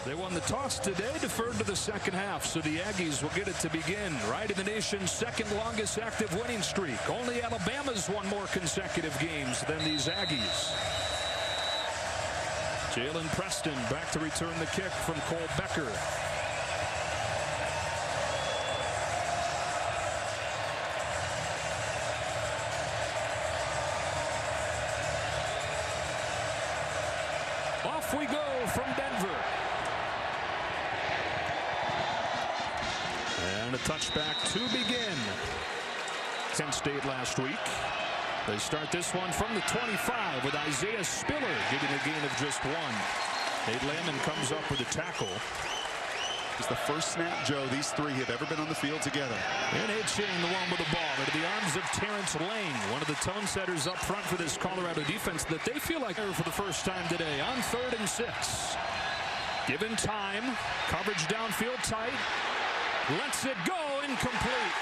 They won the toss today, deferred to the second half, so the Aggies will get it to begin. Right in the nation's second longest active winning streak. Only Alabama's won more consecutive games than these Aggies. Jalen Preston back to return the kick from Cole Becker. Off we go from Denver. And a touchback to begin. Penn State last week. They start this one from the 25 with Isaiah Spiller getting a gain of just one. Nate Landman comes up with a tackle. It's the first snap, Joe, these three have ever been on the field together. And Achane, the one with the ball, into the arms of Terrence Lane, one of the tone setters up front for this Colorado defense that they feel like for the first time today on 3rd and 6. Given time, coverage downfield tight, lets it go, incomplete.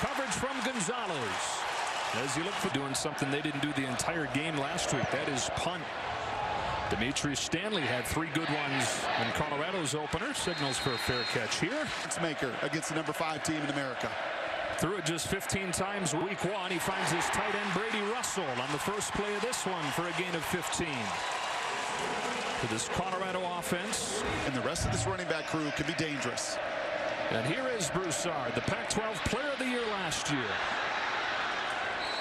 Coverage from Gonzalez. As you look for doing something they didn't do the entire game last week, that is punt. Demetrius Stanley had 3 good ones in Colorado's opener. Signals for a fair catch here. Maker against the number 5 team in America. Threw it just 15 times week 1. He finds his tight end Brady Russell on the first play of this one for a gain of 15. To this Colorado offense. And the rest of this running back crew can be dangerous. And here is Broussard, the Pac-12 Player of the Year last year.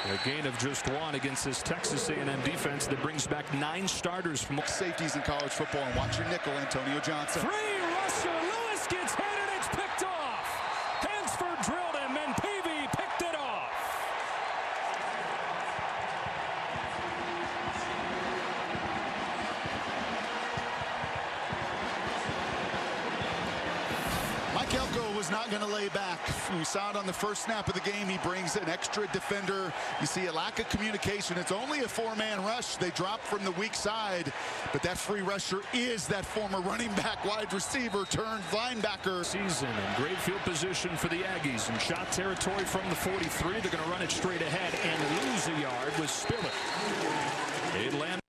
A gain of just 1 against this Texas A&M defense that brings back 9 starters from safeties in college football. And watch your nickel, Antonio Johnson. Free rusher, Lewis gets hit and it's picked off. Hansford drilled him and Peavy picked it off. Mike Elko was not going to lay back. We saw it on the first snap of the game. He brings an extra defender. You see a lack of communication. It's only a 4-man rush. They drop from the weak side, but that free rusher is that former running back, wide receiver turned linebacker. Season in great field position for the Aggies in shot territory from the 43. They're going to run it straight ahead and lose a yard with Spiller. Landman.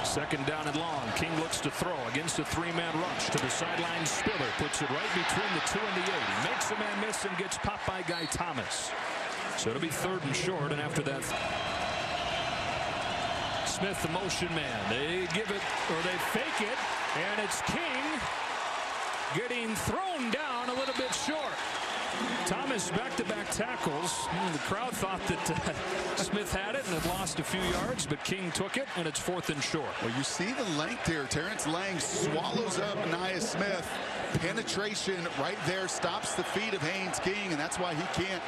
Second down and long. King looks to throw against a 3-man rush to the sideline. Spiller puts it right between the 2 and the 8. He makes a man miss and gets popped by Guy Thomas. So it'll be 3rd and short, and after that, Smith, the motion man. They give it, or they fake it, and it's King getting thrown down a little bit short. Thomas back-to-back tackles. The crowd thought that Smith had it and had lost a few yards, but King took it, and it's 4th and short. Well, you see the length here. Terrence Lang swallows up Nia Smith. Penetration right there stops the feet of Haynes King, and that's why he can't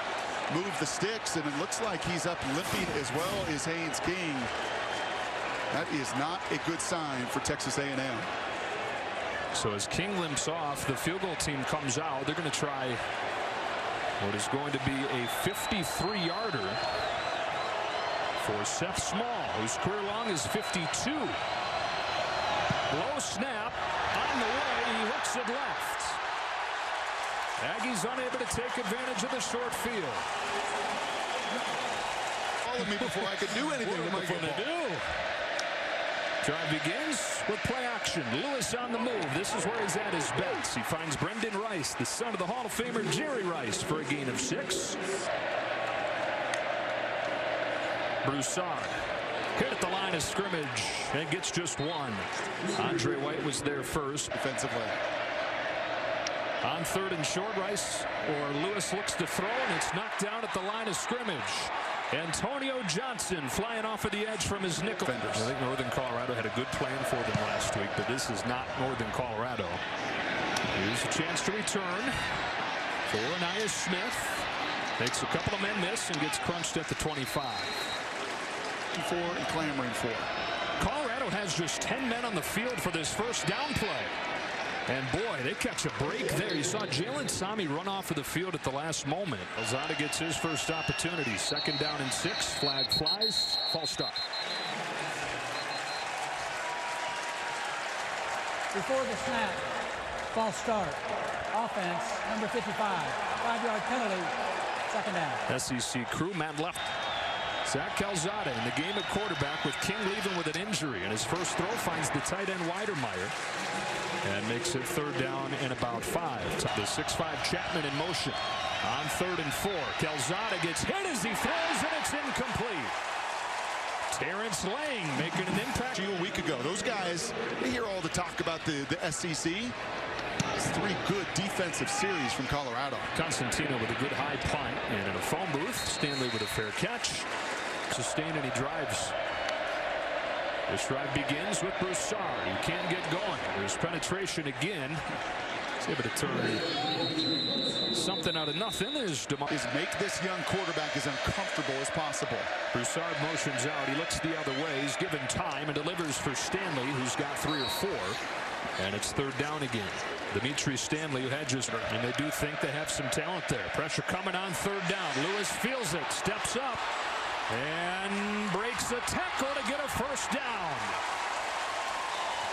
move the sticks, and it looks like he's up limping as well as Haynes King. That is not a good sign for Texas A&M. So as King limps off, the field goal team comes out. They're going to try what is going to be a 53-yarder for Seth Small, whose career long is 52. Low snap on the way. He hooks it left. Aggies unable to take advantage of the short field. Followed me before I could do anything with the football. What am I going to do? Drive begins with play action. Lewis on the move. This is where he's at his best. He finds Brendan Rice, the son of the Hall of Famer Jerry Rice, for a gain of 6. Broussard hit at the line of scrimmage and gets just 1. Andre White was there first. Defensively. On 3rd and short, Rice or Lewis looks to throw, and it's knocked down at the line of scrimmage. Antonio Johnson flying off of the edge from his nickel. I think Northern Colorado had a good plan for them last week, but this is not Northern Colorado. Here's a chance to return for Nia Smith. Makes a couple of men miss and gets crunched at the 25. And clamoring for. Colorado has just 10 men on the field for this first down play. And boy, they catch a break there. You saw Jalen Sami run off of the field at the last moment. Lozada gets his first opportunity. 2nd down and 6. Flag flies. False start. Before the snap, false start. Offense, number 55. 5-yard penalty. 2nd down. SEC crew, Matt left. Zach Calzada in the game at quarterback with King leaving with an injury. And his first throw finds the tight end Weidermeyer. and makes it third down and about 5. The 6'5" Chapman in motion on 3rd and 4. Calzada gets hit as he throws, and it's incomplete. Terrence Lang making an impact. A week ago, those guys, they hear all the talk about the SEC. It's 3 good defensive series from Colorado. Constantino with a good high punt, and in a phone booth, Stanley with a fair catch. Sustain any drives. This drive begins with Broussard. He can't get going. There's penetration again. He's able to turn something out of nothing. Is make this young quarterback as uncomfortable as possible. Broussard motions out. He looks the other way. He's given time and delivers for Stanley, who's got 3 or 4. And it's 3rd down again. Dimitri Stanley, who had just, and they do think they have some talent there. Pressure coming on 3rd down. Lewis feels it, steps up, and breaks a tackle to get a 1st down.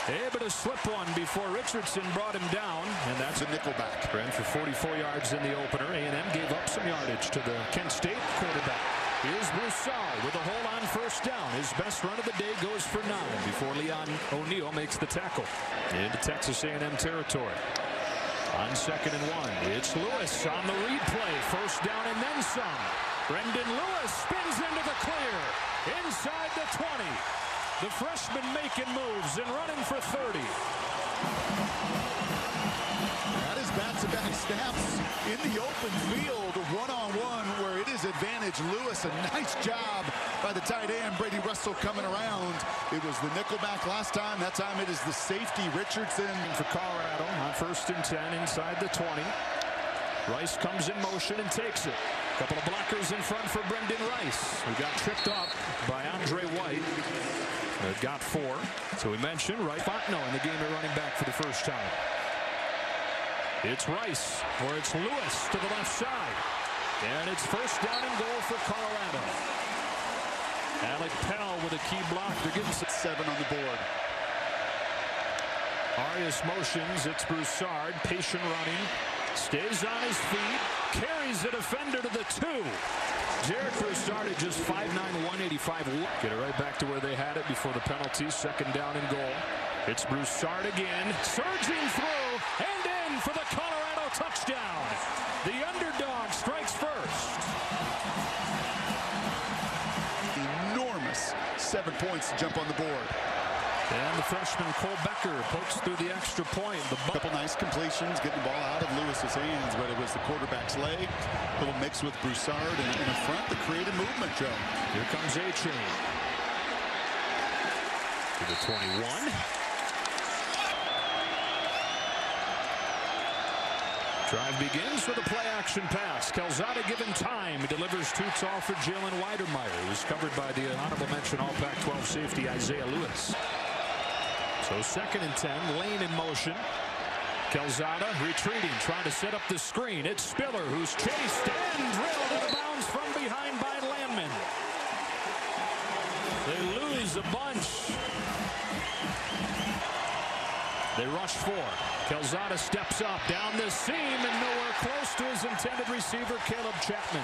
Able to slip one before Richardson brought him down, and that's a nickelback. Ran for 44 yards in the opener. A&M gave up some yardage to the Kent State quarterback. Here's Broussard with a hole on 1st down. His best run of the day goes for 9 before Leon O'Neal makes the tackle. Into Texas A&M territory. On 2nd and 1, it's Lewis on the read play. 1st down and then some. Brendan Lewis spins into the clear. Inside the 20. The freshman making moves and running for 30. That is back-to-back snaps in the open field, one-on-one, where it is advantage Lewis. A nice job by the tight end, Brady Russell, coming around. It was the nickelback last time. That time it is the safety, Richardson. For Colorado on 1st and 10 inside the 20. Rice comes in motion and takes it. A couple of blockers in front for Brendan Rice, who got tripped up by Andre White. Got 4. So we mentioned Rice Fontenot in the game at running back for the first time. It's Rice, or it's Lewis to the left side. And it's 1st down and goal for Colorado. Alec Pell with a key block. They're getting 7 on the board. Arias motions. It's Broussard. Patient running. Stays on his feet. Carries the defender to the 2. Jarek Broussard at just 5'9", 185. Get it right back to where they had it before the penalty. 2nd down and goal. It's Broussard again. Surging through and in for the Colorado touchdown. The underdog strikes first. Enormous 7 points to jump on the board. And the freshman Cole Becker pokes through the extra point. A couple nice completions, getting the ball out of Lewis's hands, but it was the quarterback's leg. A little mix with Broussard and in the front, the creative movement, Joe. Here comes A-Chain. To the 21. Drive begins with a play-action pass. Calzada given time. He delivers to tall for Jalen Weidermeyer, who's covered by the honorable mention All Pac-12 safety Isaiah Lewis. So 2nd and 10, Lane in motion. Calzada retreating, trying to set up the screen. It's Spiller, who's chased and drilled out of bounds from behind by Landman. They lose a bunch. They rush 4. Calzada steps up down the seam and nowhere close to his intended receiver, Caleb Chapman.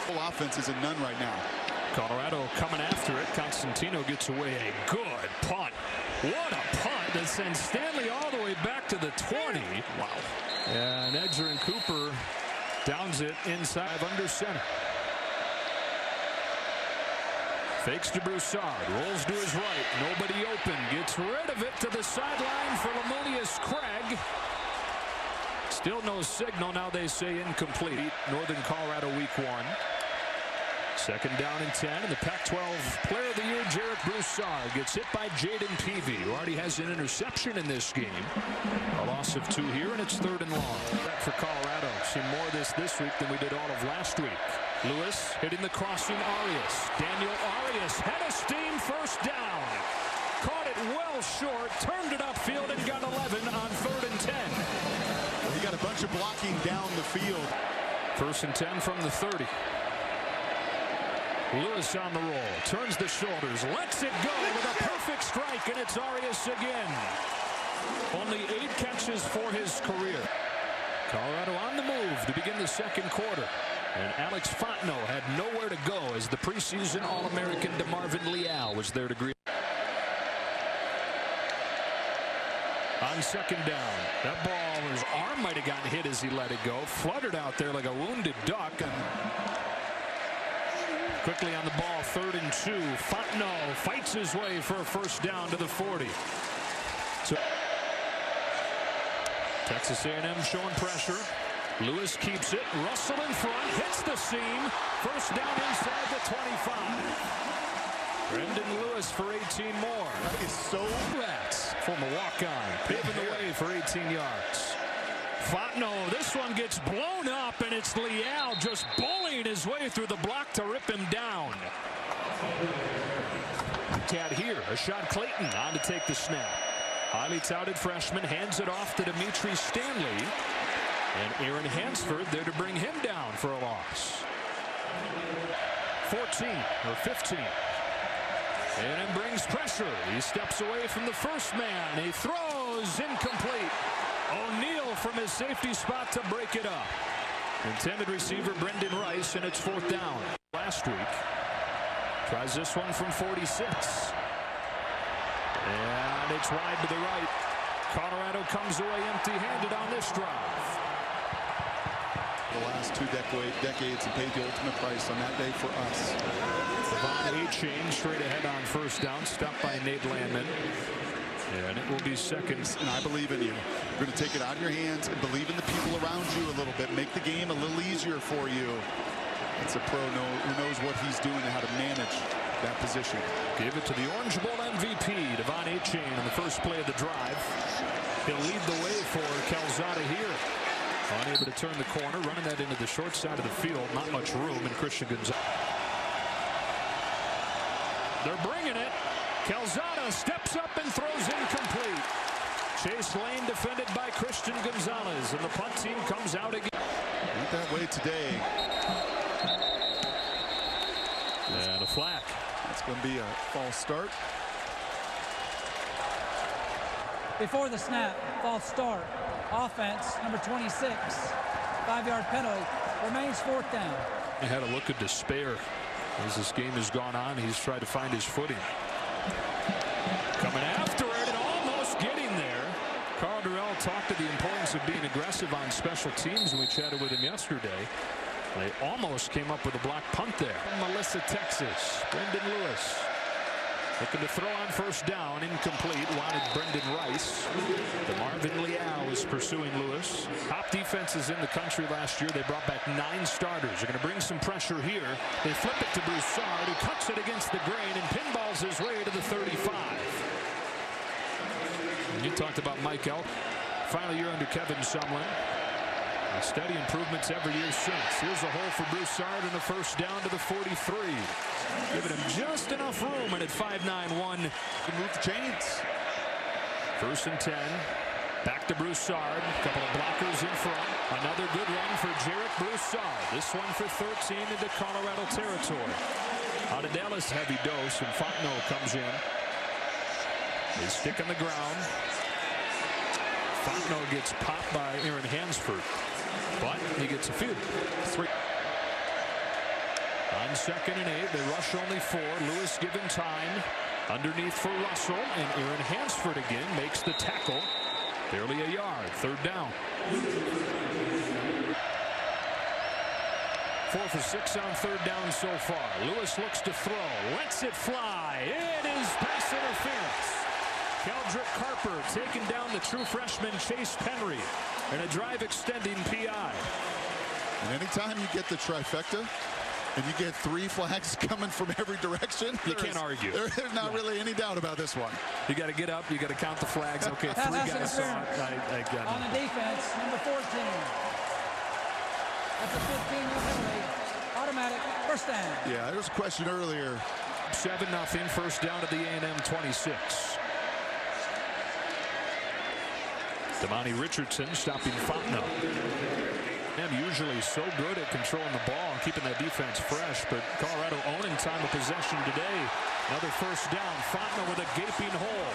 Full offense is a none right now. Colorado coming after it. Constantino gets away a good punt. What a punt that sends Stanley all the way back to the 20. Wow. And Edger and Cooper downs it inside under center. Fakes to Broussard, rolls to his right, nobody open, gets rid of it to the sideline for Lamonius Craig. Still no signal, now they say incomplete. Northern Colorado week 1. 2nd down and 10, and the Pac-12 Player of the Year, Jarek Broussard, gets hit by Jaden Peavy, who already has an interception in this game. A loss of 2 here, and it's 3rd and long. For Colorado, seen more of this week than we did all of last week. Lewis hitting the crossing Arias. Daniel Arias had a steam 1st down. Caught it well short, turned it upfield, and got 11 on 3rd and 10. Well, he got a bunch of blocking down the field. 1st and 10 from the 30. Lewis on the roll, turns the shoulders, lets it go with a perfect strike, and it's Arias again. Only 8 catches for his career. Colorado on the move to begin the 2nd quarter. And Alex Fontenot had nowhere to go as the preseason All-American DeMarvin Leal was there to greet. On second down. That ball, his arm might have gotten hit as he let it go. Fluttered out there like a wounded duck. Quickly on the ball, 3rd and 2. Fontenot fights his way for a first down to the 40. So Texas A&M showing pressure. Lewis keeps it. Russell in front, hits the seam. First down inside the 25. Brendan Lewis for 18 more. That is so Rats former walk-on, paving the way for 18 yards. Fontenot, this one gets blown up, and it's Leal just bullying his way through the block to rip him down. Tad here, a shot Clayton on to take the snap. Highly touted freshman hands it off to Dimitri Stanley, and Aaron Hansford there to bring him down for a loss. 14 or 15. And brings pressure. He steps away from the first man. He throws incomplete. O'Neal from his safety spot to break it up. Intended receiver Brendan Rice, and it's 4th down. Last week. Tries this one from 46. And it's wide to the right. Colorado comes away empty-handed on this drive. The last 2 decades and paid the ultimate price on that day for us. Devon A-Chain straight ahead on first down, stopped by Nate Landman. And it will be second. And I believe in you. You're going to take it out of your hands and believe in the people around you a little bit. Make the game a little easier for you. It's a pro who knows what he's doing and how to manage that position. Give it to the Orange Bowl MVP, Devon A-Chain, on the first play of the drive. He'll lead the way for Calzada here. Unable to turn the corner, running that into the short side of the field. Not much room, and Christian Gonzalez. They're bringing it. Calzada steps up and throws incomplete. Chase Lane defended by Christian Gonzalez, and the punt team comes out again. Not that way today. And a flag. It's going to be a false start. Before the snap, false start. Offense, number 26. 5-yard penalty. Remains 4th down. He had a look of despair as this game has gone on. He's tried to find his footing. Coming after it and almost getting there. Carl Durrell talked to the importance of being aggressive on special teams when we chatted with him yesterday. They almost came up with a block punt there. Melissa, Texas. Brendan Lewis looking to throw on first down. Incomplete. Wanted Brendan Rice. DeMarvin Leal is pursuing Lewis. Top defenses in the country last year. They brought back 9 starters. They're going to bring some pressure here. They flip it to Broussard, who cuts it against the grain and pinballs his way to the 35. And you talked about Mike Elk. Final year under Kevin Sumlin. Steady improvements every year since. Here's a hole for Broussard and the first down to the 43. Giving him just enough room, and at 5'9", Move the chains. 1st and 10. Back to Broussard. A couple of blockers in front. Another good run for Jarrett Broussard. This one for 13 into Colorado territory. Out of Dallas, heavy dose, and Fontenot comes in. They stick on the ground. Fontenot gets popped by Aaron Hansford, but he gets a few. 3. On 2nd and 8, they rush only 4. Lewis given time. Underneath for Russell, and Aaron Hansford again makes the tackle. Barely a yard. 3rd down. 4 for 6 on 3rd down so far. Lewis looks to throw. Lets it fly. It is pass interference. Keldrick Carper taking down the true freshman Chase Penry in a drive extending PI. And anytime you get the trifecta and you get 3 flags coming from every direction, you can't argue. There's not really any doubt about this one. You got to get up. You got to count the flags. Okay, 3 guys saw it. I got it. On the defense, number 14. That's a 15-yard penalty. Automatic first down. Yeah, there was a question earlier. 7-0, first down to the A&M 26. Damani Richardson stopping Fontenot. And usually so good at controlling the ball and keeping that defense fresh, but Colorado owning time of possession today. Another first down. Fontenot with a gaping hole.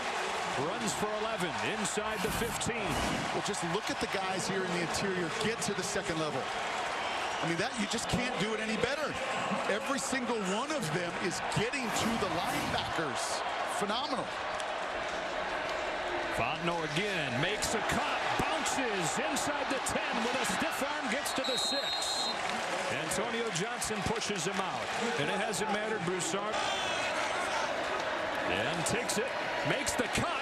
Runs for 11 inside the 15. Well, just look at the guys here in the interior get to the 2nd level. I mean, that you just can't do it any better. Every single one of them is getting to the linebackers. Phenomenal. Fontenot again makes a cut, bounces inside the 10 with a stiff arm, gets to the 6. Antonio Johnson pushes him out, and it hasn't mattered. Broussard and takes it, makes the cut,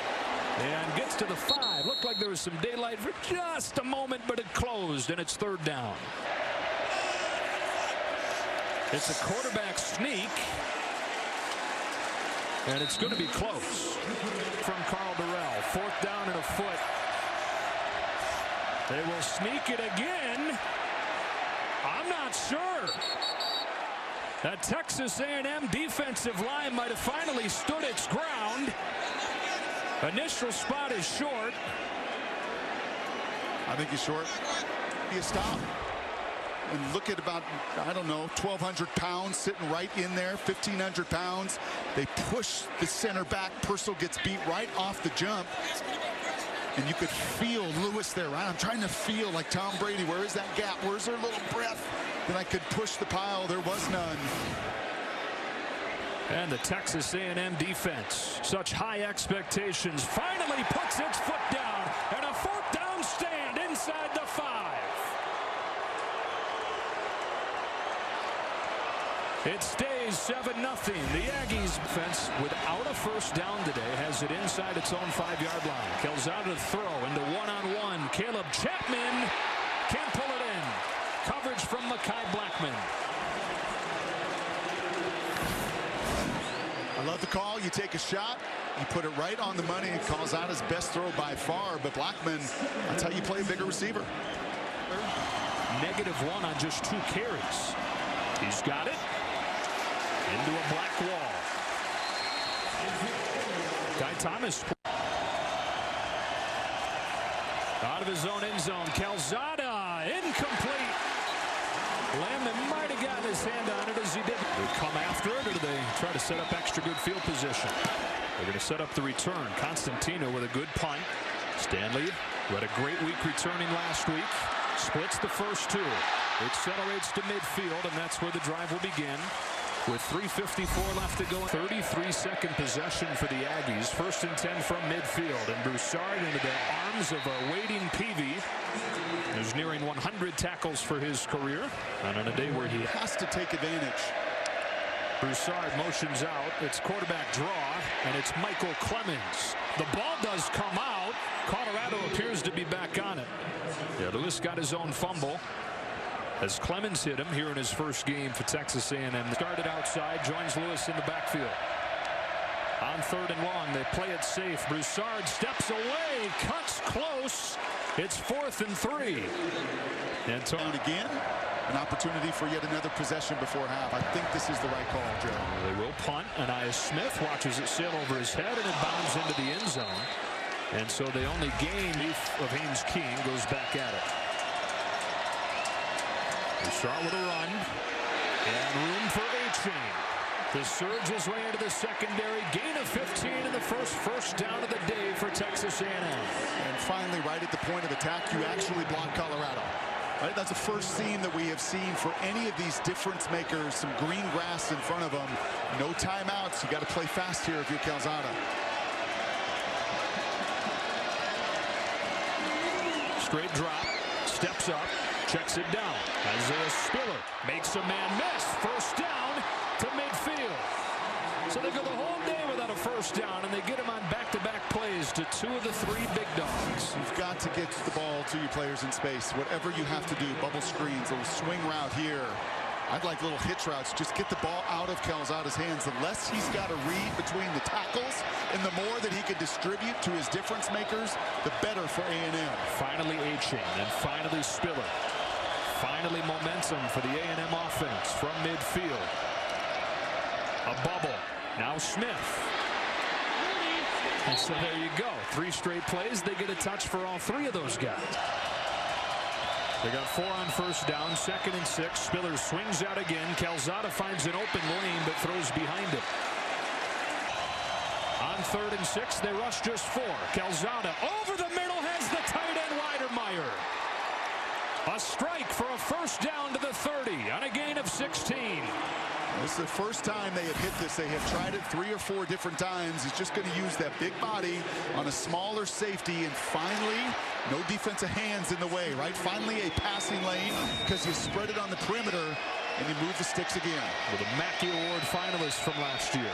and gets to the 5. Looked like there was some daylight for just a moment, but it closed, and it's 3rd down. It's a quarterback sneak, and it's going to be close. From Carl Durrell, 4th down and a foot. They will sneak it again. I'm not sure. That Texas A&M defensive line might have finally stood its ground. Initial spot is short. I think he's short. Be a stop. And look at about, I don't know, 1,200 pounds sitting right in there, 1,500 pounds. They push the center back. Purcell gets beat right off the jump. And you could feel Lewis there, right? I'm trying to feel like Tom Brady. Where is that gap? Where's their little breath that I could push the pile? There was none. And the Texas A&M defense, such high expectations, finally puts its foot down. And a 4th down stand inside the 5. It stays 7-0. The Aggies defense, without a first down today, has it inside its own 5-yard line. Calzada to throw into one-on-one. Caleb Chapman can't pull it in. Coverage from Mekhi Blackman. I love the call. You take a shot, you put it right on the money. It calls out his best throw by far. But Blackman, that's how you play a bigger receiver. -1 on just 2 carries. He's got it. Into a black wall. Guy Thomas out of his own end zone. Calzada incomplete. Landman might have gotten his hand on it as he did. They come after it, or do they try to set up extra good field position? They're going to set up the return. Constantino with a good punt. Stanley, who had a great week returning last week, splits the first 2. Accelerates to midfield, and that's where the drive will begin. With 3:54 left to go, 33-second possession for the Aggies. 1st and 10 from midfield, and Broussard into the arms of a waiting Peavy, who's nearing 100 tackles for his career, and on a day where he has to take advantage. Broussard motions out. It's quarterback draw, and it's Michael Clemens. The ball does come out. Colorado appears to be back on it. Yeah, Lewis got his own fumble as Clemens hit him here in his first game for Texas A&M. Started outside, joins Lewis in the backfield. On 3rd and long, they play it safe. Broussard steps away, cuts close. It's 4th and 3. And again, an opportunity for yet another possession before half. I think this is the right call, Joe. They will punt, and Aya Smith watches it sail over his head, and it bounds into the end zone. And so they only gain of Haynes King, goes back at it. Broussard with a run, and room for A-Chain to surge his way into the secondary. Gain of 15 in the first down of the day for Texas A&M. And finally, right at the point of attack, you actually block Colorado. Right? That's the first scene that we have seen for any of these difference makers. Some green grass in front of them. No timeouts. You got to play fast here if you're Calzada. Straight drop, steps up, checks it down. Isaiah Spiller makes a man miss. 1st down to midfield. So they go the whole day without a first down, and they get him on back-to-back plays to 2 of the 3 big dogs. You've got to get the ball to your players in space. Whatever you have to do, bubble screens, little swing route here. I'd like little hitch routes. Just get the ball out of Calzada's hands. The less he's got to read between the tackles and the more that he can distribute to his difference makers, the better for A&M. Finally A-Chain, and finally Spiller. Finally momentum for the A&M offense from midfield. A bubble. Now Smith. And so there you go. 3 straight plays. They get a touch for all 3 of those guys. They got 4 on first down. 2nd and 6. Spiller swings out again. Calzada finds an open lane but throws behind him. On 3rd and 6, they rush just 4. Calzada over the middle has the tight end Weidermeyer. A strike for a first down to the 30 on a gain of 16. This the first time they have hit this. They have tried it 3 or 4 different times. He's just going to use that big body on a smaller safety, and finally, no defensive hands in the way, right? Finally, a passing lane because you spread it on the perimeter and you move the sticks again. With a Mackey Award finalist from last year.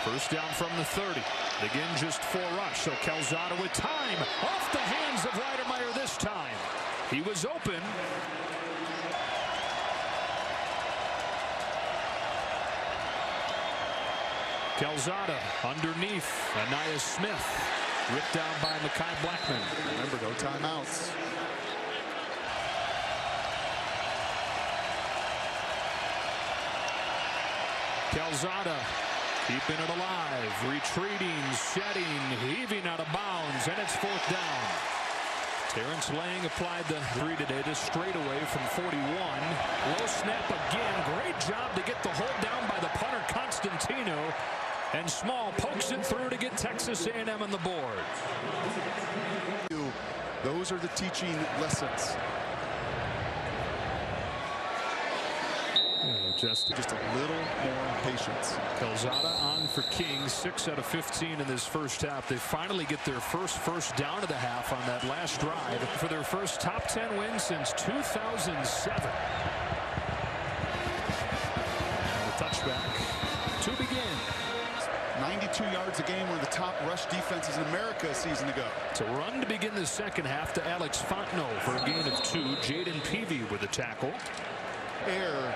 First down from the 30. Again, just 4 rush. So Calzada with time. Off the hands of Weidermeyer this time. He was open. Calzada underneath. Anaya Smith. Ripped down by Mekhi Blackman. Remember, no timeouts. Calzada keeping it alive, retreating, shedding, heaving out of bounds, and it's 4th down. Terrence Lang applied the 3 today, this straightaway from 41. Low snap again. Great job to get the hold down by the punter Constantino. And Small pokes it through to get Texas A&M on the board. Those are the teaching lessons. Just a little more patience. Calzada on for King, 6 out of 15 in this first half. They finally get their first down of the half on that last drive for their first top 10 win since 2007. And the touchback to begin. 92 yards a game, one of the top rush defenses in America a season ago. It's a run to begin the second half to Alex Fontenot for a gain of 2. Jaden Peavy with a tackle. Air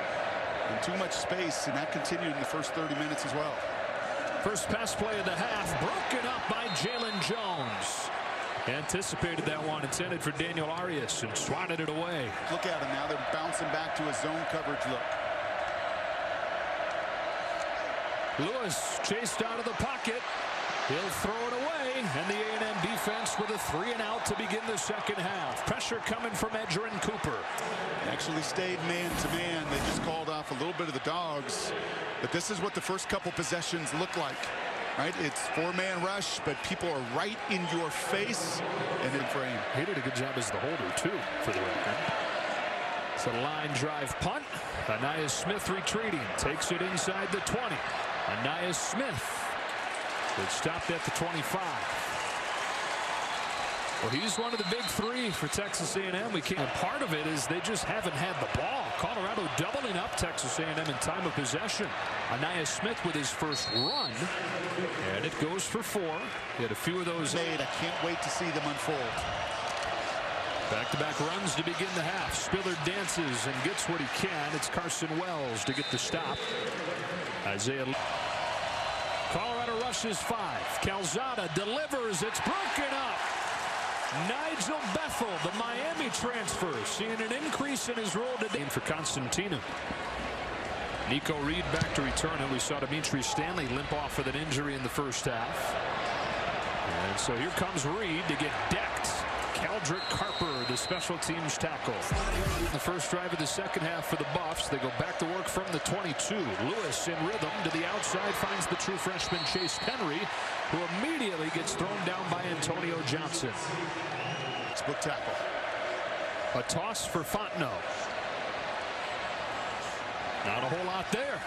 and too much space, and that continued in the first 30 minutes as well. First pass play of the half, broken up by Jalen Jones. Anticipated that one, intended for Daniel Arias, and swatted it away. Look at him now. They're bouncing back to a zone coverage look. Lewis chased out of the pocket. He'll throw it away, and the A&M defense with a 3-and-out to begin the second half. Pressure coming from Edgerrin Cooper. Actually stayed man-to-man. They just called off a little bit of the dogs. But this is what the first couple possessions look like, right? It's 4-man rush, but people are right in your face and in frame. He did a good job as the holder, too, for the record. It's a line drive punt. Anaya Smith retreating. Takes it inside the 20. Anaya Smith. It stopped at the 25. Well, he's one of the big 3 for Texas A&M. And part of it is they just haven't had the ball. Colorado doubling up Texas A&M in time of possession. Anaya Smith with his first run, and it goes for 4. He had a few of those made. I can't wait to see them unfold. Back-to-back runs to begin the half. Spiller dances and gets what he can. It's Carson Wells to get the stop. Isaiah. Colorado rushes 5. Calzada delivers. It's broken up. Nigel Bethel, the Miami transfer, seeing an increase in his role today for Constantino. Nico Reed back to return it. We saw Dimitri Stanley limp off with an injury in the first half. And so here comes Reed to get decked. Caldrick Carper, the special teams tackle. The first drive of the second half for the Buffs. They go back to work from the 22. Lewis in rhythm to the outside, finds the true freshman Chase Penry, who immediately gets thrown down by Antonio Johnson. Book tackle. A toss for Fontenot. Not a whole lot there.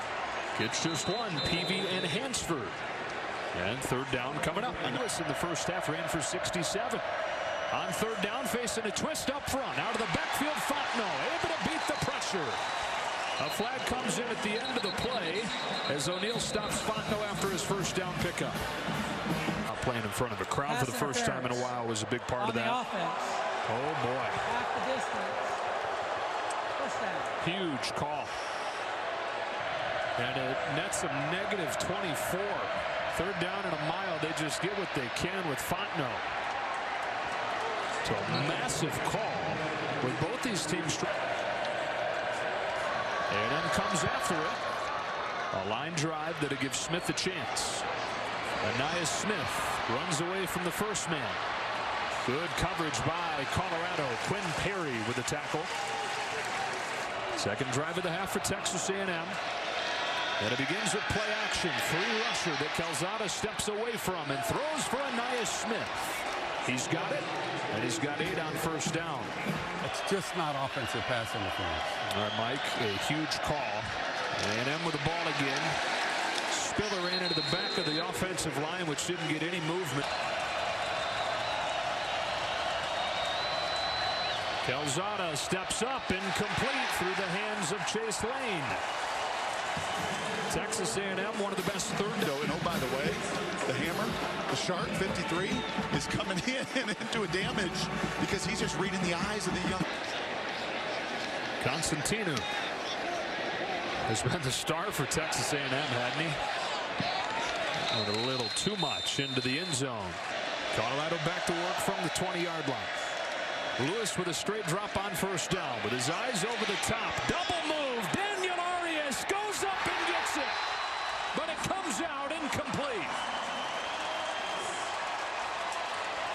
It's just one. Peavy and Hansford. And 3rd down coming up. Lewis in the first half ran for 67. On 3rd down, facing a twist up front. Out of the backfield, Fontenot able to beat the pressure. A flag comes in at the end of the play as O'Neal stops Fontenot after his first down pickup. Not playing in front of a crowd for the first time in a while was a big part of that. Oh boy. Half the distance. First down. Huge call. And it nets them negative 24. 3rd down and a mile. They just get what they can with Fontenot. So a massive call with both these teams. And then comes after it. A line drive that'll give Smith a chance. Anaya Smith runs away from the first man. Good coverage by Colorado. Quinn Perry with the tackle. Second drive of the half for Texas A&M. And it begins with play action. 3 rusher that Calzada steps away from and throws for Anaya Smith. He's got it, and he's got 8 on first down. It's just not offensive pass interference. All right, Mike, a huge call. A&M with the ball again. Spiller ran into the back of the offensive line, which didn't get any movement. Calzada steps up, incomplete through the hands of Chase Lane. Texas A&M, one of the best third. And oh, by the way, the hammer, the shark 53, is coming in into a damage because he's just reading the eyes of the young. Constantino has been the star for Texas A&M, hadn't he? And a little too much into the end zone. Colorado back to work from the 20-yard line. Lewis with a straight drop on first down with his eyes over the top. Double move. Daniel Arias goes up and gets it. But it comes out incomplete.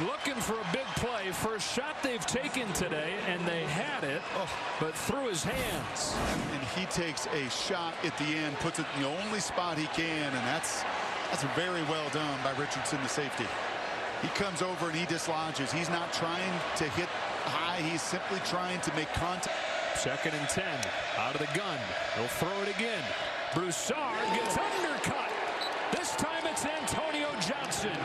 Looking for a big play. First shot they've taken today, and they had it, but through his hands. And he takes a shot at the end, puts it in the only spot he can, and that's very well done by Richardson, the safety. He comes over and he dislodges. He's not trying to hit high. He's simply trying to make contact. 2nd and 10. Out of the gun. He'll throw it again. Broussard gets undercut. This time it's Antonio Johnson.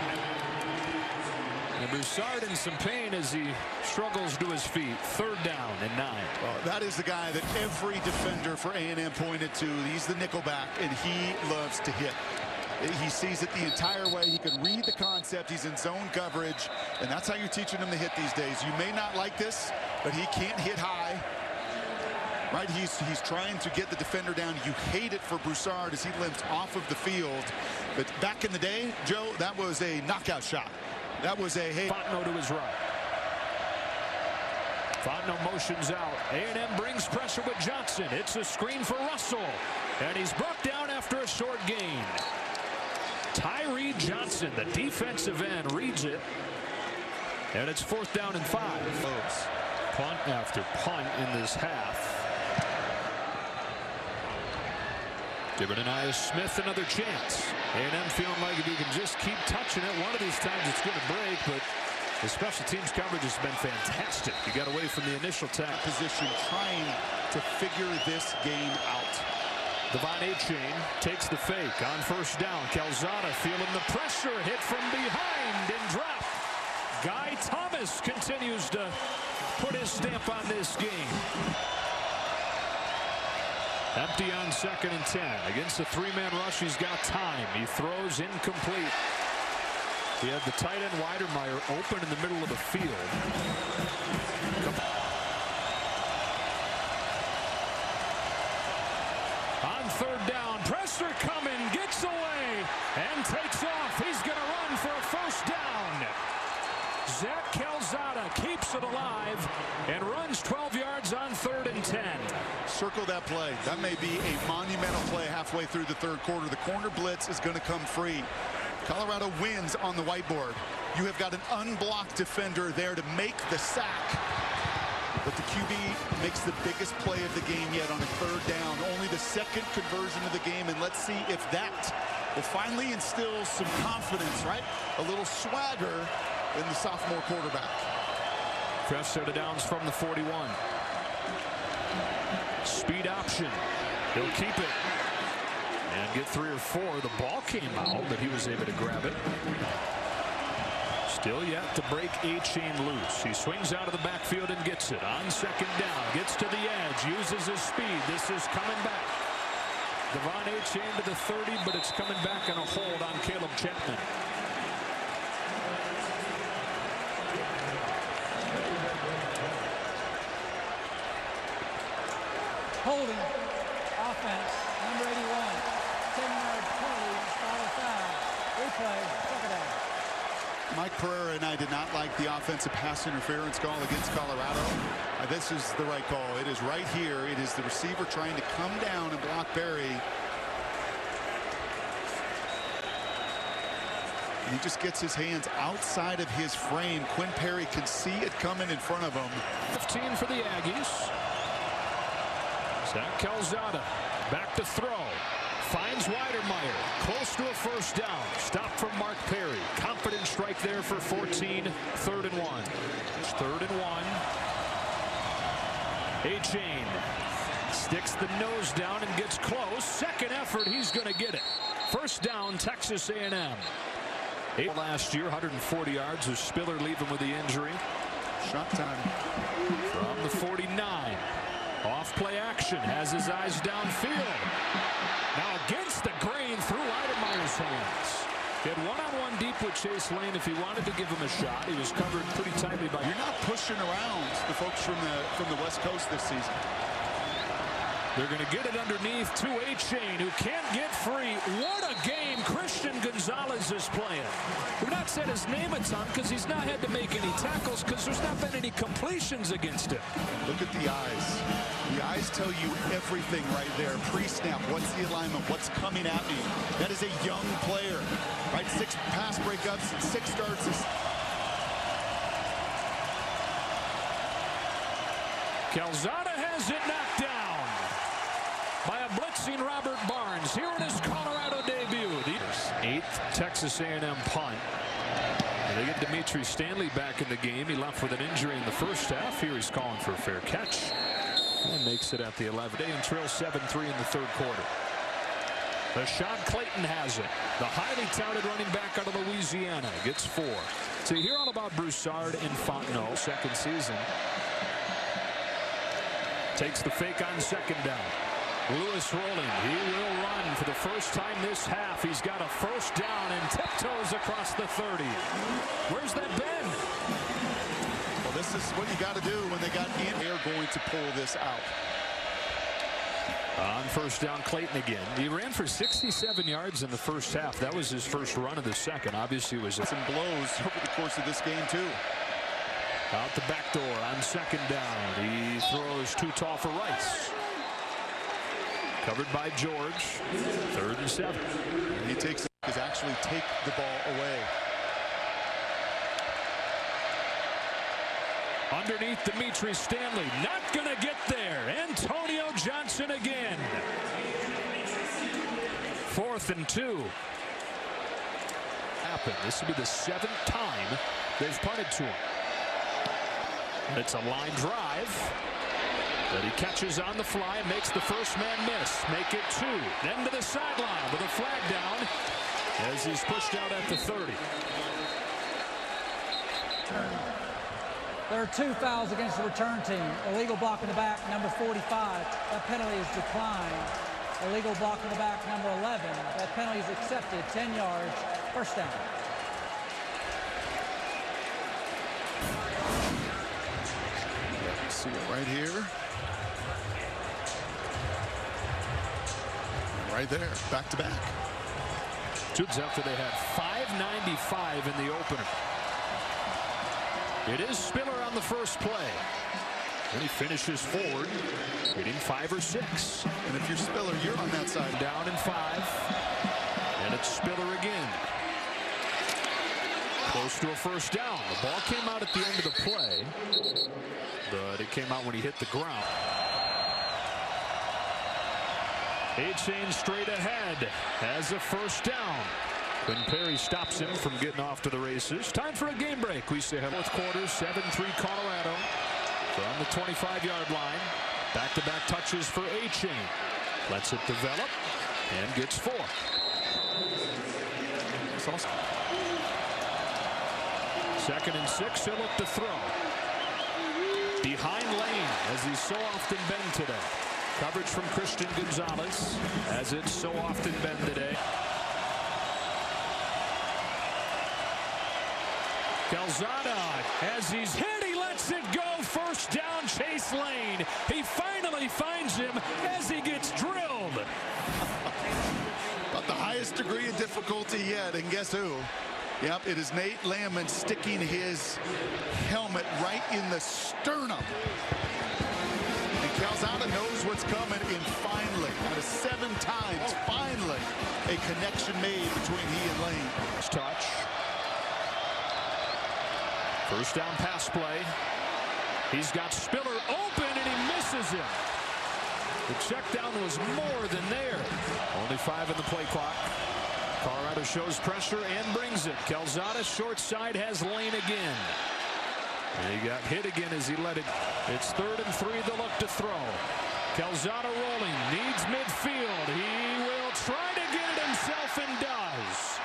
And Broussard in some pain as he struggles to his feet. 3rd down and 9. Well, that is the guy that every defender for A&M pointed to. He's the nickelback, and he loves to hit. He sees it the entire way. He can read the concept. He's in zone coverage, and that's how you're teaching him to hit these days. You may not like this, but he can't hit high. Right? He's trying to get the defender down. You hate it for Broussard as he limps off of the field. But back in the day, Joe, that was a knockout shot. That was a hey. Fontenot to his right. Fontenot motions out. A&M brings pressure with Johnson. It's a screen for Russell, and he's brought down after a short gain. Tyree Johnson, the defensive end, reads it, and it's 4th down and 5. Punt after punt in this half. Giving Anais Smith another chance. A&M feeling like if he can just keep touching it, one of these times it's going to break, but the special teams coverage has been fantastic. He got away from the initial tackle. Position trying to figure this game out. Devon Achane takes the fake on first down. Calzada feeling the pressure, hit from behind and drop. Guy Thomas continues to put his stamp on this game. Empty on 2nd and 10. Against a 3-man rush, he's got time. He throws incomplete. He had the tight end Weidermeyer open in the middle of the field. On 3rd down, pressure coming, gets away, and takes off. He's going to run for a 1st down. Zach Calzada keeps it alive and runs 12 yards on 3rd and 10. Circle that play. That may be a monumental play halfway through the 3rd quarter. The corner blitz is going to come free. Colorado wins on the whiteboard. You have got an unblocked defender there to make the sack. But the QB makes the biggest play of the game yet on a 3rd down. Only the 2nd conversion of the game, and let's see if that will finally instill some confidence, right? A little swagger in the sophomore quarterback. Fresh set of downs from the 41. Speed option. He'll keep it and get 3 or 4. The ball came out, but he was able to grab it. Still yet to break Achane loose. He swings out of the backfield and gets it on 2nd down. Gets to the edge, uses his speed. This is coming back. Devon Achane to the 30, but it's coming back on a hold on Caleb Chapman. Holding. Offense. Number 81. 10-yard penalty. Foul foul. Replay. 2nd down. Mike Pereira and I did not like the offensive pass interference call against Colorado. This is the right call. It is right here. It is the receiver trying to come down and block Berry. He just gets his hands outside of his frame. Quinn Perry can see it coming in front of him. 15 for the Aggies. Zach Calzada back to throw. Finds Weidermeyer. Close to a 1st down. Stop from Mark Perry. Confident strike there for 14. 3rd and 1. It's 3rd and 1. Achane Sticks the nose down and gets close. Second effort, he's going to get it. First down, Texas A&M. Last year, 140 yards as Spiller leaving with the injury. Shot time. From the 49. Off play action, has his eyes downfield. Now against the grain through Idemeyer's hands. He had one-on-one deep with Chase Lane if he wanted to give him a shot. He was covered pretty tightly by... You're not pushing around the folks from the West Coast this season. They're going to get it underneath to A-Chain, who can't get free. What a game Christian Gonzalez is playing. We've not said his name a ton because he's not had to make any tackles because there's not been any completions against him. Look at the eyes. The eyes tell you everything right there. Pre-snap, what's the alignment, what's coming at me. That is a young player, right? 6 pass breakups, 6 starts. Calzada has it knocked down by a blitzing Robert Barnes here in his Colorado debut. The 8th Texas A&M punt. And they get Dimitri Stanley back in the game. He left with an injury in the first half. Here he's calling for a fair catch and makes it at the 11. They trail 7-3 in the third quarter. Rashad Clayton has it. The highly touted running back out of Louisiana gets 4. So you hear all about Broussard in Fontenot, second season. Takes the fake on second down. Lewis rolling. He will run for the first time this half. He's got a first down and tiptoes across the 30. Where's that been? Well, this is what you got to do when they got in. They're going to pull this out. On first down, Clayton again. He ran for 67 yards in the first half. That was his first run of the second. Obviously, it was some blows over the course of this game, too. Out the back door on second down. He throws too tall for Rice. Covered by George. 3rd and 7. He takes is actually take the ball away. Underneath Dimitri Stanley. Not going to get there. Antonio Johnson again. 4th and 2. This will be the 7th time they've punted to him. It's a line drive that he catches on the fly and makes the first man miss. Make it 2. Then to the sideline with a flag down as he's pushed out at the 30. There are 2 fouls against the return team. Illegal block in the back, number 45. That penalty is declined. Illegal block in the back, number 11. That penalty is accepted. 10 yards. First down. See it right here. Right there, back to back. Tudes after they had 595 in the opener. It is Spiller on the first play. And he finishes forward, getting 5 or 6. And if you're Spiller, you're on that side. Down in 5. And it's Spiller again. Close to a first down. The ball came out at the end of the play, but it came out when he hit the ground. A-Chain straight ahead has a first down. When Perry stops him from getting off to the races. Time for a game break. We say fourth quarter, 7-3 Colorado. From the 25-yard line. Back-to-back touches for A-Chain. Lets it develop and gets 4. That's awesome. 2nd and 6. He'll look to throw. Behind Lane, as he's so often been today. Coverage from Christian Gonzalez, as it's so often been today. Calzada, as he's hit, he lets it go. First down, Chase Lane. He finally finds him as he gets drilled. About the highest degree of difficulty yet, and guess who? Yep, it is Nate Landman sticking his helmet right in the sternum. And Calzada knows what's coming, and finally, out of 7 times, finally, a connection made between he and Lane. Touch. First down pass play. He's got Spiller open, and he misses him. The check down was more than there. Only 5 in the play clock. Colorado shows pressure and brings it. Calzada short side has Lane again. And he got hit again as he let it. It's 3rd and 3. They'll look to throw. Calzada rolling, needs midfield. He will try to get it himself and does.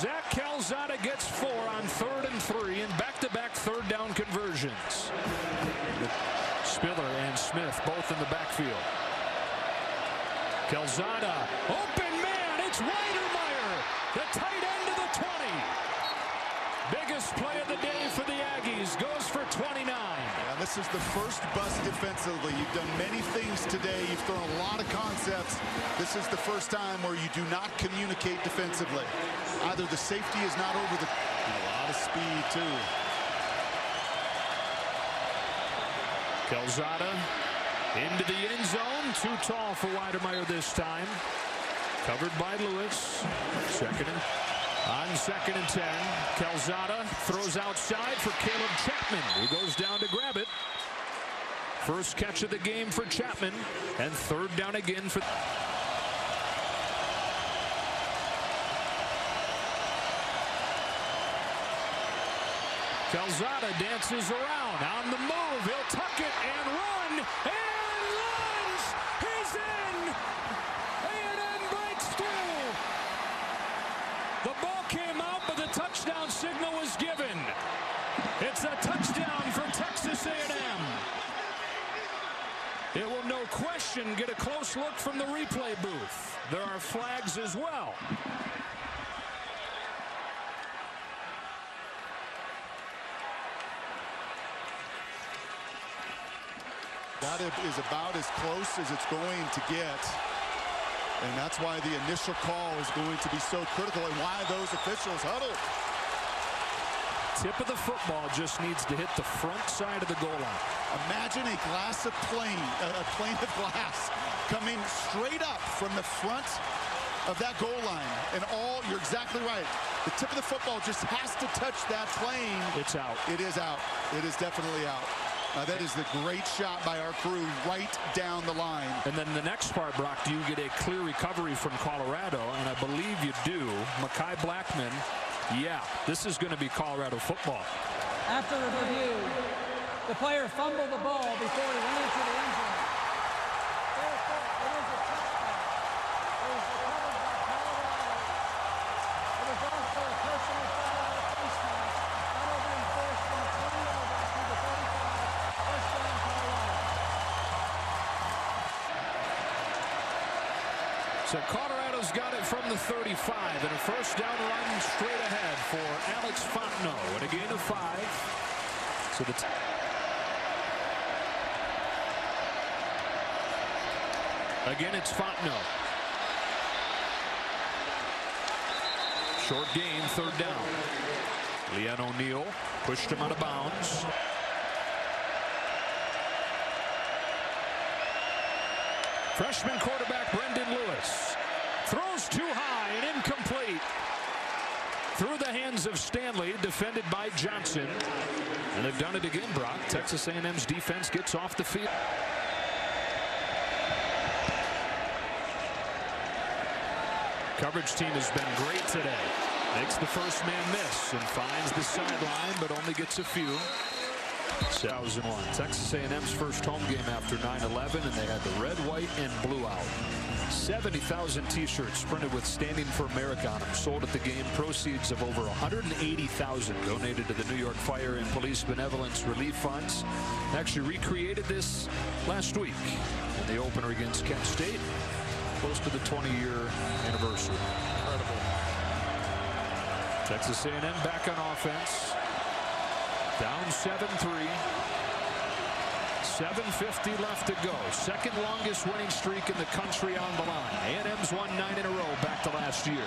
Zach Calzada gets 4 on 3rd and 3 and back-to-back third down conversions. Spiller and Smith both in the backfield. Calzada, open man, it's Weidermeyer, the tight end of the 20. Biggest play of the day for the Aggies, goes for 29. Yeah, this is the first bust defensively. You've done many things today. You've thrown a lot of concepts. This is the first time where you do not communicate defensively. Either the safety is not over the... A lot of speed, too. Calzada into the end zone. Too tall for Weidermeyer this time. Covered by Lewis. On 2nd and 10, Calzada throws outside for Caleb Chapman, who goes down to grab it. First catch of the game for Chapman, and 3rd down again for... Calzada dances around, on the move, he'll tuck it and run, and runs! He's in! A&M breaks through! The ball came out, but the touchdown signal was given. It's a touchdown for Texas A&M. It will, no question, get a close look from the replay booth. There are flags as well. That is about as close as it's going to get. And that's why the initial call is going to be so critical and why those officials huddle. Tip of the football just needs to hit the front side of the goal line. Imagine a plane of glass coming straight up from the front of that goal line. And you're exactly right. The tip of the football just has to touch that plane. It's out. It is out. It is definitely out. That is the great shot by our crew right down the line. And then the next part, Brock, do you get a clear recovery from Colorado? And I believe you do. Mekhi Blackman, yeah, this is going to be Colorado football. After the review, the player fumbled the ball before he went into the end zone. It is a touchdown. It was recovered by Colorado. It was also a personal foul on a face mask. That'll be enforced from the 20-yard line to the 35. Touchdown, Colorado. So Colorado's got it from the 35, and a first down run straight ahead for Alex Fontenot and a gain of 5. So again, it's Fontenot. Short gain, 3rd down. Leon O'Neal pushed him out of bounds. Freshman quarterback Brendan Lewis throws too high and incomplete. Through the hands of Stanley, defended by Johnson. And they've done it again, Brock. Texas A&M's defense gets off the field. Coverage team has been great today. Makes the first man miss and finds the sideline, but only gets a few. 2001, Texas A&M's first home game after 9/11, and they had the red, white, and blue out. 70,000 t-shirts printed with Standing for America on them, sold at the game. Proceeds of over $180,000 donated to the New York Fire and Police Benevolence Relief Funds. Actually recreated this last week in the opener against Kent State, close to the 20-year anniversary. Incredible. Texas A&M back on offense. Down 7-3. 7:50 left to go. Second longest winning streak in the country on the line. A&M's won 9 in a row back to last year.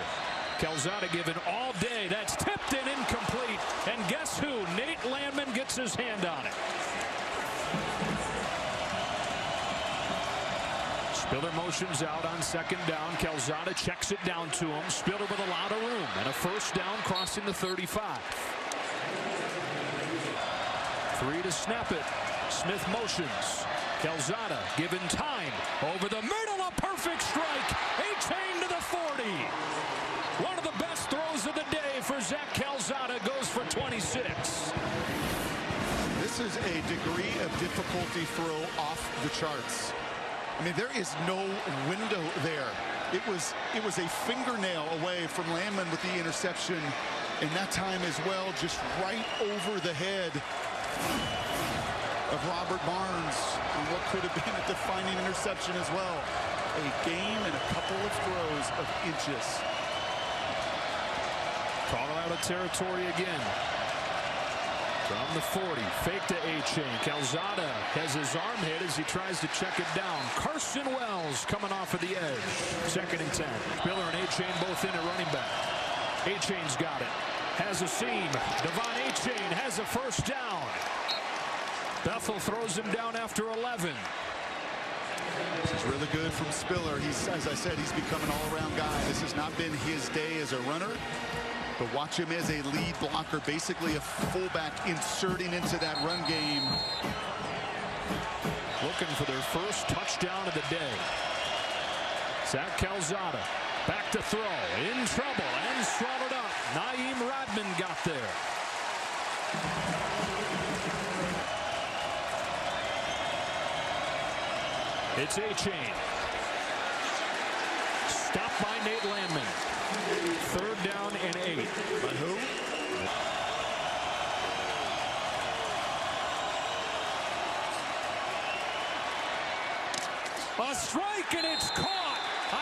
Calzada given all day. That's tipped and incomplete. And guess who? Nate Landman gets his hand on it. Spiller motions out on 2nd down. Calzada checks it down to him. Spiller with a lot of room. And a first down crossing the 35. 3 to snap it. Smith motions. Calzada given time. Over the middle, a perfect strike. A-chain to the 40. One of the best throws of the day for Zach Calzada. Goes for 26. This is a degree of difficulty throw off the charts. I mean, there is no window there. It was a fingernail away from Landman with the interception, and that time as well, just right over the head of Robert Barnes, and what could have been a defining interception as well. A gain and a couple of throws of inches. Colorado territory again. From the 40, fake to A-Chain. Calzada has his arm hit as he tries to check it down. Carson Wells coming off of the edge. 2nd and 10. Spiller and A-Chain both in at running back. A-Chain's got it. Has a seam. Devon A-Chain has a first down. Bethel throws him down after 11. This is really good from Spiller. He's, as I said, he's become an all-around guy. This has not been his day as a runner, but watch him as a lead blocker, basically a fullback inserting into that run game. Looking for their first touchdown of the day. Zach Calzada back to throw, in trouble and swallowed up. Naeem Rodman got there. It's A-Chain. Stopped by Nate Landman. 3rd down and 8. By who? A strike, and it's caught.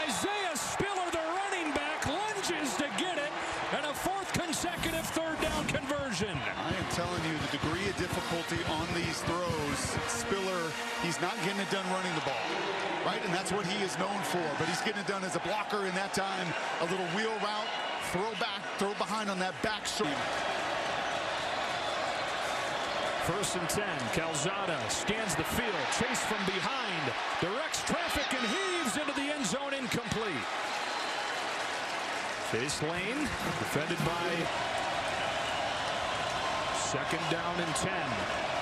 Isaiah Spiller, the running back, lunges to get it, and a 4th consecutive 3rd down conversion. I am telling you, the degree of difficulty on these throws, Spiller, he's not getting it done running the ball, right? And that's what he is known for, but he's getting it done as a blocker in that time. A little wheel route, throw back, throw behind on that back shoulder. 1st and 10. Calzada scans the field, chase from behind, directs traffic and heaves into the end zone, incomplete. Chase Lane, defended by 2nd down and 10.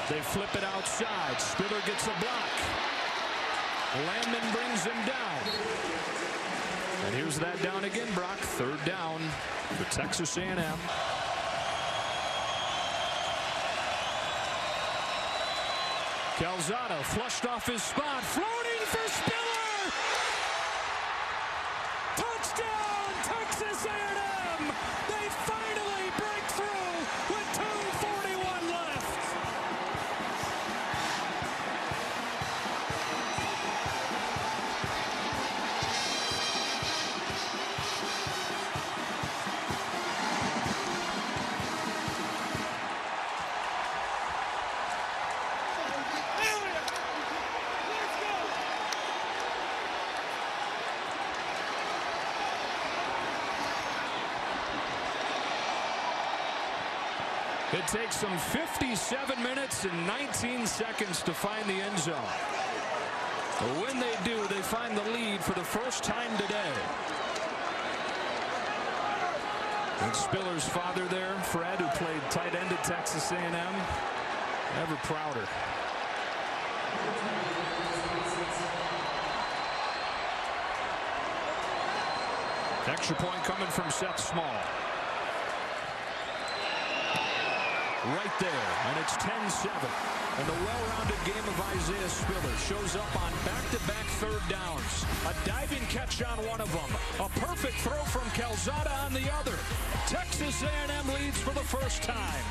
They flip it outside. Spiller gets a block. Landman brings him down. And here's that down again, Brock. 3rd down for Texas A&M. Calzada flushed off his spot, floating for Spiller. Touchdown, Texas A&M. They finally break through with 2:41 left. It takes them 57 minutes and 19 seconds to find the end zone. When they do, they find the lead for the first time today. And Spiller's father there, Fred, who played tight end at Texas A&M, never prouder. Extra point coming from Seth Small. Right there, and it's 10-7. And the well-rounded game of Isaiah Spiller shows up on back-to-back 3rd downs. A diving catch on one of them. A perfect throw from Calzada on the other. Texas A&M leads for the first time.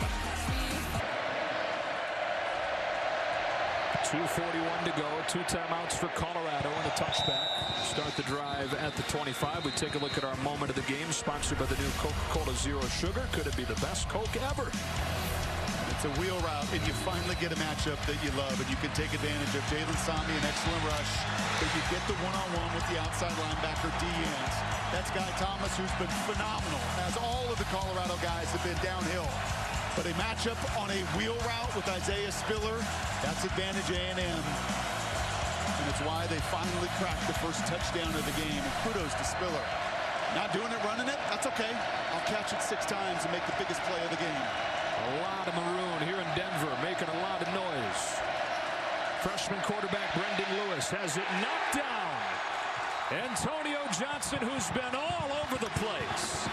2:41 to go. 2 timeouts for Colorado and a touchback. Start the drive at the 25. We take a look at our moment of the game, sponsored by the new Coca-Cola Zero Sugar. Could it be the best Coke ever? It's a wheel route, and you finally get a matchup that you love, and you can take advantage of Jalen Sami, an excellent rush, but you get the one-on-one with the outside linebacker, D ends. That's Guy Thomas, who's been phenomenal, as all of the Colorado guys have been downhill. But a matchup on a wheel route with Isaiah Spiller, that's advantage A&M. And it's why they finally cracked the first touchdown of the game. And kudos to Spiller. Not doing it, running it, that's okay. I'll catch it 6 times and make the biggest play of the game. A lot of maroon here in Denver, making a lot of noise. Freshman quarterback Brendan Lewis has it knocked down. Antonio Johnson, who's been all over the place.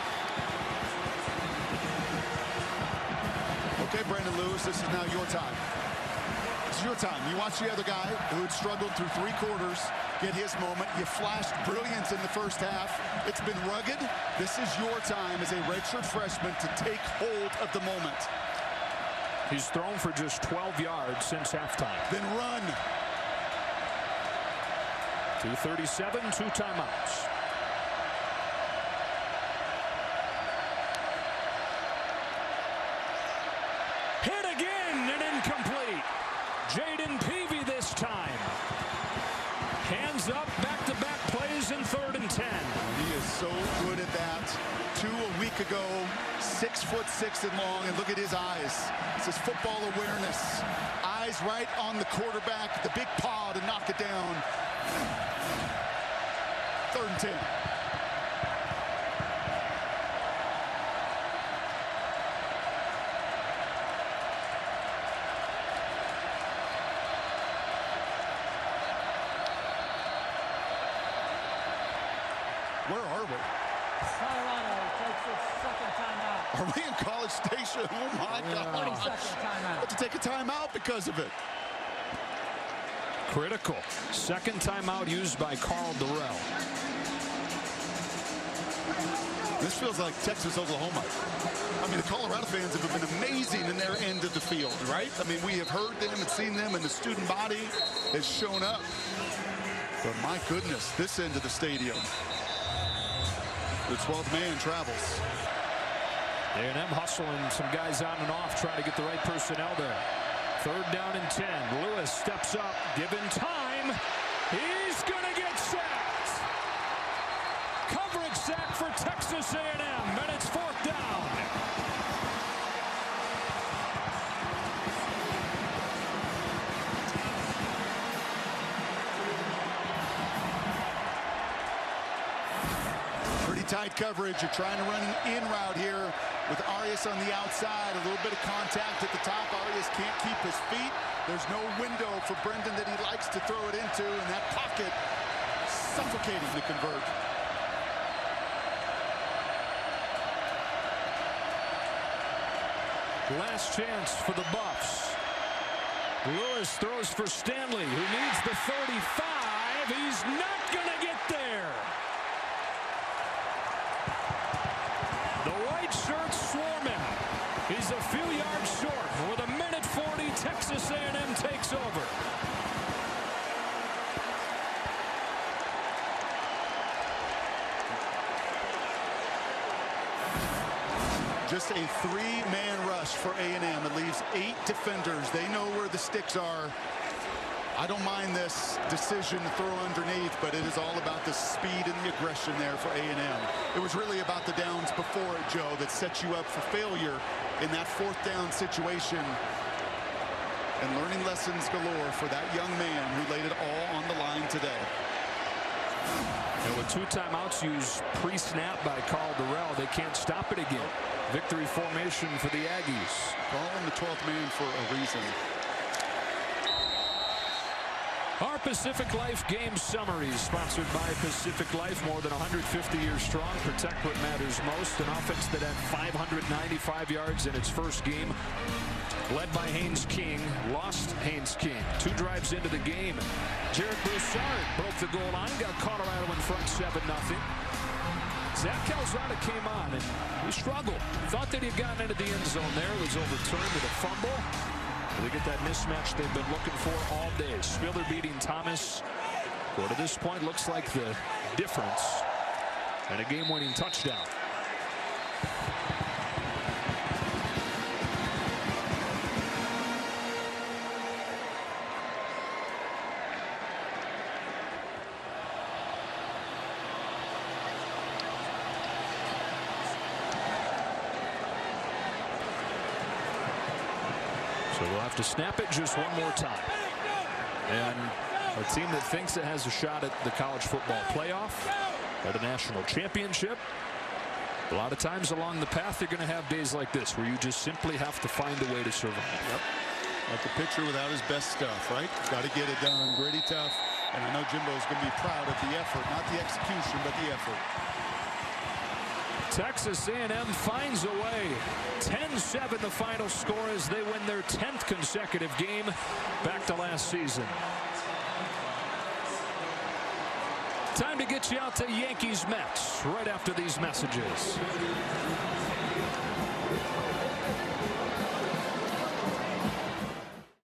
Okay, Brendan Lewis, this is now your time. It's your time. You watch the other guy who had struggled through 3 quarters get his moment. You flashed brilliance in the first half. It's been rugged. This is your time as a redshirt freshman to take hold of the moment. He's thrown for just 12 yards since halftime. Then run. 2:37, 2 timeouts. Hit again and incomplete. Jaden Peavy this time. Hands up, back-to-back plays in 3rd and 10. He is so good at that. 2 a week ago, 6'6" and long, and look at his eyes. This is football awareness. Eyes right on the quarterback, the big paw to knock it down. 3rd and 10. Where are we? Colorado takes its second timeout. Are we in College Station? Oh my God. 22nd timeout. Have to take a timeout because of it. Critical. Second timeout used by Carl Durrell. This feels like Texas, Oklahoma. I mean, the Colorado fans have been amazing in their end of the field, right? I mean, we have heard them and seen them, and the student body has shown up. But my goodness, this end of the stadium. The 12th man travels. A&M hustling some guys on and off, trying to get the right personnel there. 3rd down and 10. Lewis steps up, given time. He's going to get sacked. Coverage sack for Texas A&M, and it's 4th down. Pretty tight coverage. You're trying to run an in route here with Arias on the outside. A little bit of contact at the top. Arias can't keep his feet. There's no window for Brendan that he likes to throw it into, and that pocket suffocating to convert. Last chance for the Buffs. Lewis throws for Stanley, who needs the 35. He's not going to get there. The white shirt's swarming. He's a few yards short. With 1:40, Texas A&M takes over. Just a 3-man rush for A&M. It leaves 8 defenders. They know where the sticks are. I don't mind this decision to throw underneath, but it is all about the speed and the aggression there for A&M. It was really about the downs before it, Joe, that set you up for failure in that 4th down situation. And learning lessons galore for that young man who laid it all on the line today. And with 2 timeouts used pre-snap by Carl Durrell, they can't stop it again. Victory formation for the Aggies. Call him the 12th man for a reason. Our Pacific Life Game Summary, sponsored by Pacific Life. More than 150 years strong. Protect what matters most. An offense that had 595 yards in its first game. Led by Haynes King. Lost Haynes King. 2 drives into the game. Jared Broussard broke the goal line. Got Colorado in front 7-0. Zach Calzada came on and he struggled. Thought that he had gotten into the end zone there. It was overturned with a fumble. They get that mismatch they've been looking for all day. Spiller beating Thomas. Well, to this point, looks like the difference. And a game-winning touchdown. So we'll have to snap it just one more time. And a team that thinks it has a shot at the college football playoff or the national championship, a lot of times along the path, they're going to have days like this where you just simply have to find a way to survive. Yep. Like the pitcher without his best stuff, right? Got to get it done. Gritty, tough. And I know Jimbo's going to be proud of the effort, not the execution, but the effort. Texas A&M finds a way. 10-7 the final score as they win their 10th consecutive game back to last season. Time to get you out to Yankees Mets right after these messages.